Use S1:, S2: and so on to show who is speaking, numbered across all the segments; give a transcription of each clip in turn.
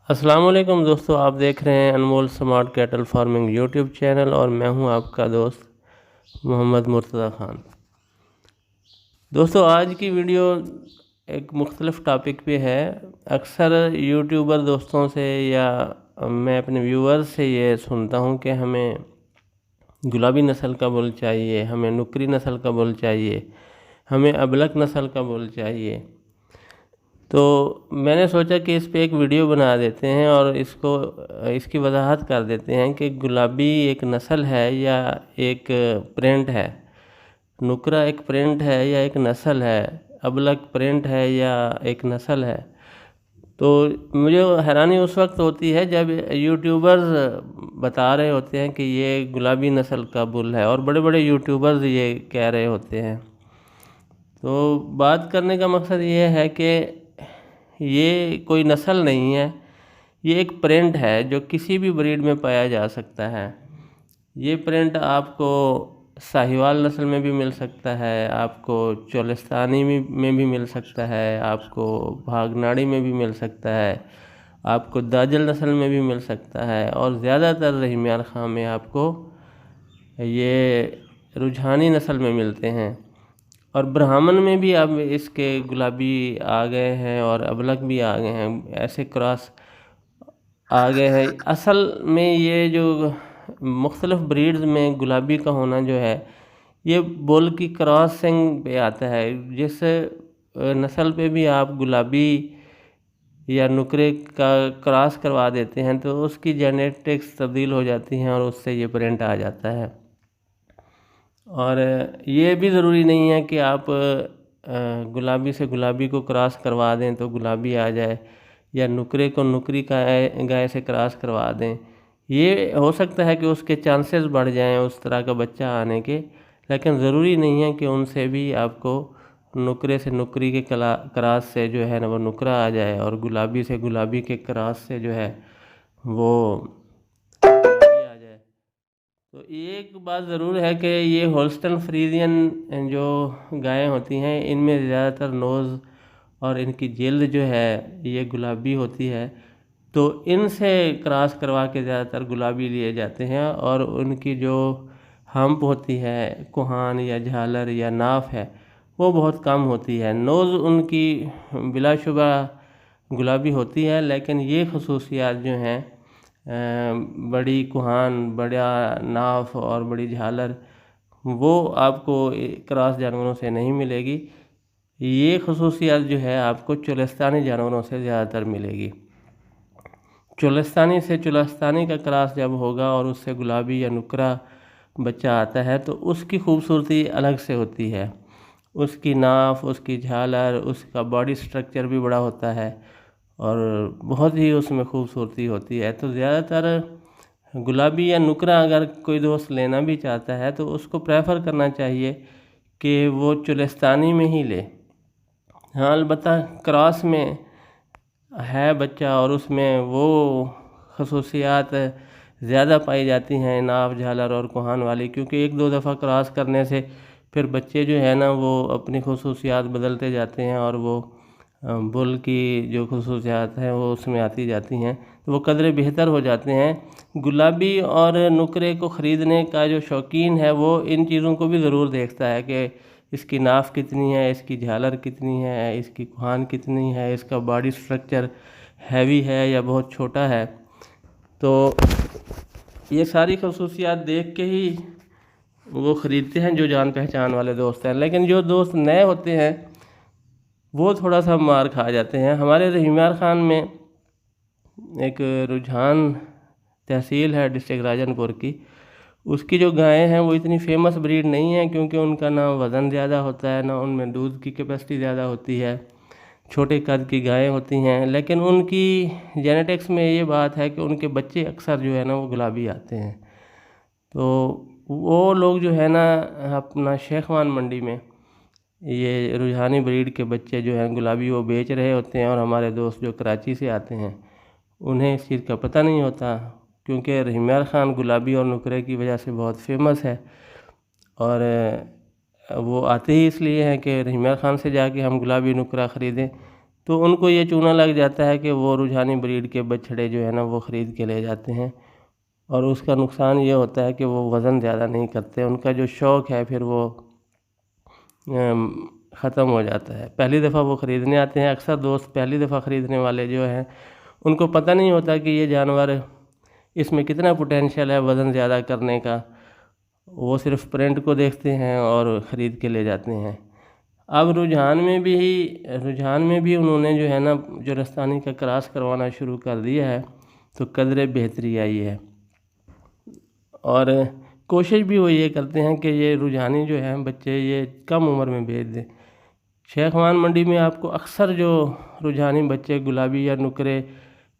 S1: अस्सलाम वालेकुम दोस्तों, आप देख रहे हैं Anmol smart cattle farming YouTube channel और मैं हूं आपका दोस्त मोहम्मद मुर्तज़ा ख़ान। दोस्तों, आज की वीडियो एक मुख्तलिफ़ टॉपिक पे है। अक्सर यूट्यूबर दोस्तों से या मैं अपने व्यूअर्स से ये सुनता हूं कि हमें गुलाबी नस्ल का बुल चाहिए, हमें नुकरी नस्ल का बुल चाहिए, हमें अबलक नस्ल का बुल चाहिए। तो मैंने सोचा कि इस पे एक वीडियो बना देते हैं और इसकी वजाहत कर देते हैं कि गुलाबी एक नस्ल है या एक प्रिंट है, नुकरा एक प्रिंट है या एक नस्ल है, अबलक प्रिंट है या एक नस्ल है। तो मुझे हैरानी उस वक्त होती है जब यूट्यूबर्स बता रहे होते हैं कि ये गुलाबी नस्ल का बुल है और बड़े बड़े यूट्यूबर्स ये कह रहे होते हैं। तो बात करने का मकसद ये है कि ये कोई नस्ल नहीं है, ये एक प्रिंट है जो किसी भी ब्रीड में पाया जा सकता है। ये प्रिंट आपको साहिवाल नस्ल में भी मिल सकता है, आपको चोलिस्तानी में भी मिल सकता है, आपको भागनाड़ी में भी मिल सकता है, आपको दाजल नस्ल में भी मिल सकता है और ज़्यादातर रहीमियार खां में आपको ये रुझानी नस्ल में मिलते हैं। और ब्राह्मण में भी अब इसके गुलाबी आ गए हैं और अबलक भी आ गए हैं, ऐसे क्रॉस आ गए हैं। असल में ये जो मुख्तलिफ़ ब्रीड्स में गुलाबी का होना जो है ये बुल की क्रॉसिंग पे आता है। जिस नस्ल पे भी आप गुलाबी या नुकरे का क्रॉस करवा देते हैं तो उसकी जेनेटिक्स तब्दील हो जाती हैं और उससे ये प्रिंट आ जाता है। और ये भी ज़रूरी नहीं है कि आप गुलाबी से गुलाबी को क्रॉस करवा दें तो गुलाबी आ जाए, या नुकरे को नुकरी का गाय से क्रॉस करवा दें। ये हो सकता है कि उसके चांसेस बढ़ जाएं उस तरह का बच्चा आने के, लेकिन ज़रूरी नहीं है कि उनसे भी आपको नुकरे से नुकरी के क्रॉस से जो है ना वो नुकरा आ जाए और गुलाबी से गुलाबी के क्रॉस से जो है वो गुलाबी आ जाए। तो एक बात ज़रूर है कि ये होल्स्टन फ्रीजियन जो गायें होती हैं इनमें ज़्यादातर नोज़ और इनकी जिल्द जो है ये गुलाबी होती है। तो इनसे क्रॉस करवा के ज़्यादातर गुलाबी लिए जाते हैं और उनकी जो हम्प होती है, कुहान या झालर या नाफ है, वो बहुत कम होती है। नोज़ उनकी बिलाशुबा गुलाबी होती है, लेकिन ये खसूसियात जो हैं बड़ी कुहान, बड़ा नाफ और बड़ी झालर, वो आपको क्रॉस जानवरों से नहीं मिलेगी। ये खसूसियात जो है आपको चोलिस्तानी जानवरों से ज़्यादातर मिलेगी। चोलिस्तानी से चोलिस्तानी का क्रॉस जब होगा और उससे गुलाबी या नुकरा बच्चा आता है तो उसकी खूबसूरती अलग से होती है। उसकी नाफ, उसकी झालर, उसका बॉडी स्ट्रक्चर भी बड़ा होता है और बहुत ही उसमें खूबसूरती होती है। तो ज़्यादातर गुलाबी या नुकरा अगर कोई दोस्त लेना भी चाहता है तो उसको प्रेफर करना चाहिए कि वो चोलिस्तानी में ही ले। हाँ, अलबत्ता क्रॉस में है बच्चा और उसमें वो खसूसियात ज़्यादा पाई जाती हैं नाफ, झालर और कुहान वाली, क्योंकि एक दो दफ़ा क्रॉस करने से फिर बच्चे जो है ना वो अपनी खसूसियात बदलते जाते हैं और वो बुल की जो खसूसियात हैं वो उसमें आती जाती हैं, तो वो कदरे बेहतर हो जाते हैं। गुलाबी और नुकरे को ख़रीदने का जो शौकीन है वो इन चीज़ों को भी ज़रूर देखता है कि इसकी नाफ कितनी है, इसकी झालर कितनी है, इसकी कुहान कितनी है, इसका बॉडी स्ट्रक्चर हैवी है या बहुत छोटा है। तो ये सारी खसूसियात देख के ही वो ख़रीदते हैं जो जान पहचान वाले दोस्त हैं। लेकिन जो दोस्त नए होते हैं वो थोड़ा सा मार खा जाते हैं। हमारे रहीमियार खान में एक रुझान तहसील है डिस्ट्रिक्ट राजनपुर की, उसकी जो गायें हैं वो इतनी फेमस ब्रीड नहीं है क्योंकि उनका ना वज़न ज़्यादा होता है, ना उनमें दूध की कैपेसिटी ज़्यादा होती है, छोटे कद की गायें होती हैं। लेकिन उनकी जेनेटिक्स में ये बात है कि उनके बच्चे अक्सर जो है ना वो गुलाबी आते हैं। तो वो लोग जो है ना अपना शेखवान मंडी में ये रुझानी ब्रीड के बच्चे जो हैं गुलाबी वो बेच रहे होते हैं और हमारे दोस्त जो कराची से आते हैं उन्हें इस चीज़ का पता नहीं होता, क्योंकि रहीमियार खान गुलाबी और नुकरे की वजह से बहुत फेमस है। और वो आते ही इसलिए हैं कि रहीमियार खान से जाके हम गुलाबी नुकरा ख़रीदें। तो उनको ये चूना लग जाता है कि वो रुझानी ब्रीड के बछड़े जो है ना वो ख़रीद के ले जाते हैं, और उसका नुकसान ये होता है कि वो वज़न ज़्यादा नहीं करते, उनका जो शौक़ है फिर वो ख़त्म हो जाता है। पहली दफ़ा वो ख़रीदने आते हैं, अक्सर दोस्त पहली दफ़ा ख़रीदने वाले जो हैं उनको पता नहीं होता कि ये जानवर, इसमें कितना पोटेंशियल है वज़न ज़्यादा करने का। वो सिर्फ प्रिंट को देखते हैं और ख़रीद के ले जाते हैं। अब रुझान में भी उन्होंने जो है ना जो रस्तानी का क्रॉस करवाना शुरू कर दिया है, तो कदरे बेहतरी आई है। और कोशिश भी वो ये करते हैं कि ये रुझानी जो है बच्चे ये कम उम्र में भेज दें। शेखवान मंडी में आपको अक्सर जो रुझानी बच्चे गुलाबी या नुकरे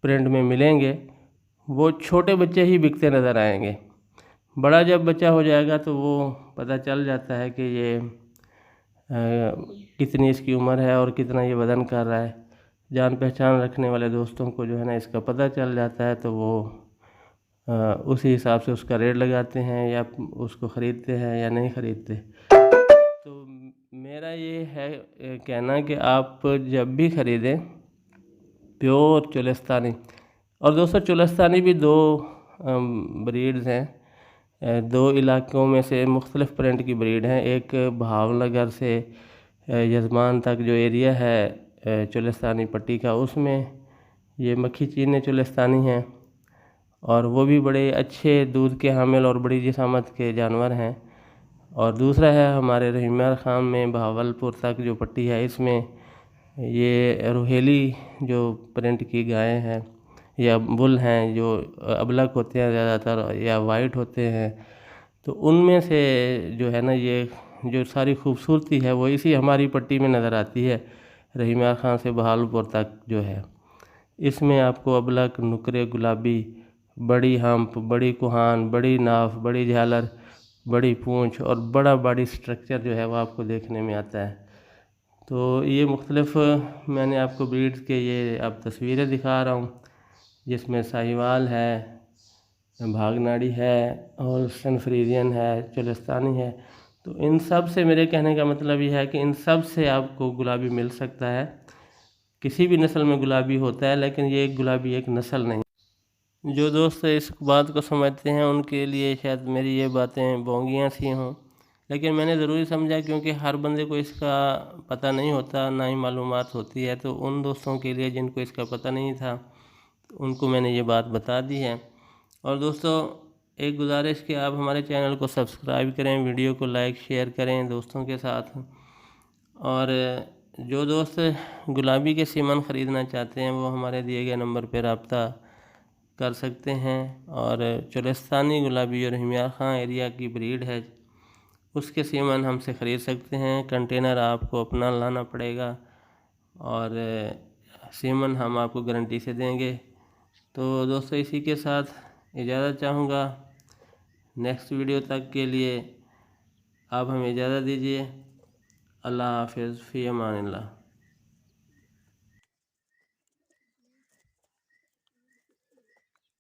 S1: प्रिंट में मिलेंगे, वो छोटे बच्चे ही बिकते नज़र आएंगे। बड़ा जब बच्चा हो जाएगा तो वो पता चल जाता है कि ये कितनी इसकी उम्र है और कितना ये वज़न कर रहा है। जान पहचान रखने वाले दोस्तों को जो है ना इसका पता चल जाता है, तो वो उसी हिसाब से उसका रेट लगाते हैं या उसको ख़रीदते हैं या नहीं ख़रीदते। तो मेरा ये है कहना कि आप जब भी ख़रीदें प्योर चोलिस्तानी, और दोस्तों चोलिस्तानी भी दो ब्रीड्स हैं, दो इलाकों में से मुख्तलिफ प्रिंट की ब्रीड हैं। एक भावनगर से यजमान तक जो एरिया है चोलिस्तानी पट्टी का, उसमें ये मक्खी चीनी चोलिस्तानी हैं, और वो भी बड़े अच्छे दूध के हामिल और बड़ी जिसामत के जानवर हैं। और दूसरा है हमारे रहीम खान में बहावलपुर तक जो पट्टी है, इसमें ये रोहेली जो प्रिंट की गायें हैं या बुल हैं जो अबलक होते हैं ज़्यादातर या वाइट होते हैं, तो उनमें से जो है ना ये जो सारी खूबसूरती है वो इसी हमारी पट्टी में नज़र आती है, रहीम खान से बहावलपुर तक जो है। इसमें आपको अबलक, नुकरे, गुलाबी, बड़ी हम्प, बड़ी कुहान, बड़ी नाफ, बड़ी झालर, बड़ी पूँछ और बड़ा बॉडी स्ट्रक्चर जो है वो आपको देखने में आता है। तो ये मुख्तलिफ मैंने आपको ब्रीड्स के ये अब तस्वीरें दिखा रहा हूँ, जिसमें साहिवाल है, भागनाड़ी है और सनफ्रीजियन है, चोलिस्तानी है। तो इन सब से मेरे कहने का मतलब ये है कि इन सब से आपको गुलाबी मिल सकता है। किसी भी नस्ल में गुलाबी होता है, लेकिन ये एक गुलाबी एक नस्ल नहीं। जो दोस्त इस बात को समझते हैं उनके लिए शायद मेरी ये बातें बोंगियाँ सी हों, लेकिन मैंने ज़रूरी समझा क्योंकि हर बंदे को इसका पता नहीं होता, ना ही मालूमात होती है। तो उन दोस्तों के लिए जिनको इसका पता नहीं था, उनको मैंने ये बात बता दी है। और दोस्तों एक गुजारिश कि आप हमारे चैनल को सब्सक्राइब करें, वीडियो को लाइक शेयर करें दोस्तों के साथ। और जो दोस्त गुलाबी के सीमन ख़रीदना चाहते हैं वो हमारे दिए गए नंबर पर रब्ता कर सकते हैं। और चोलिस्तानी गुलाबी और रहीम खान एरिया की ब्रीड है, उसके सीमन हमसे ख़रीद सकते हैं। कंटेनर आपको अपना लाना पड़ेगा और सीमन हम आपको गारंटी से देंगे। तो दोस्तों इसी के साथ इजाज़त चाहूँगा। नेक्स्ट वीडियो तक के लिए आप हमें इजाज़त दीजिए। अल्लाह हाफ़िज़, फ़ी अमानिल्लाह।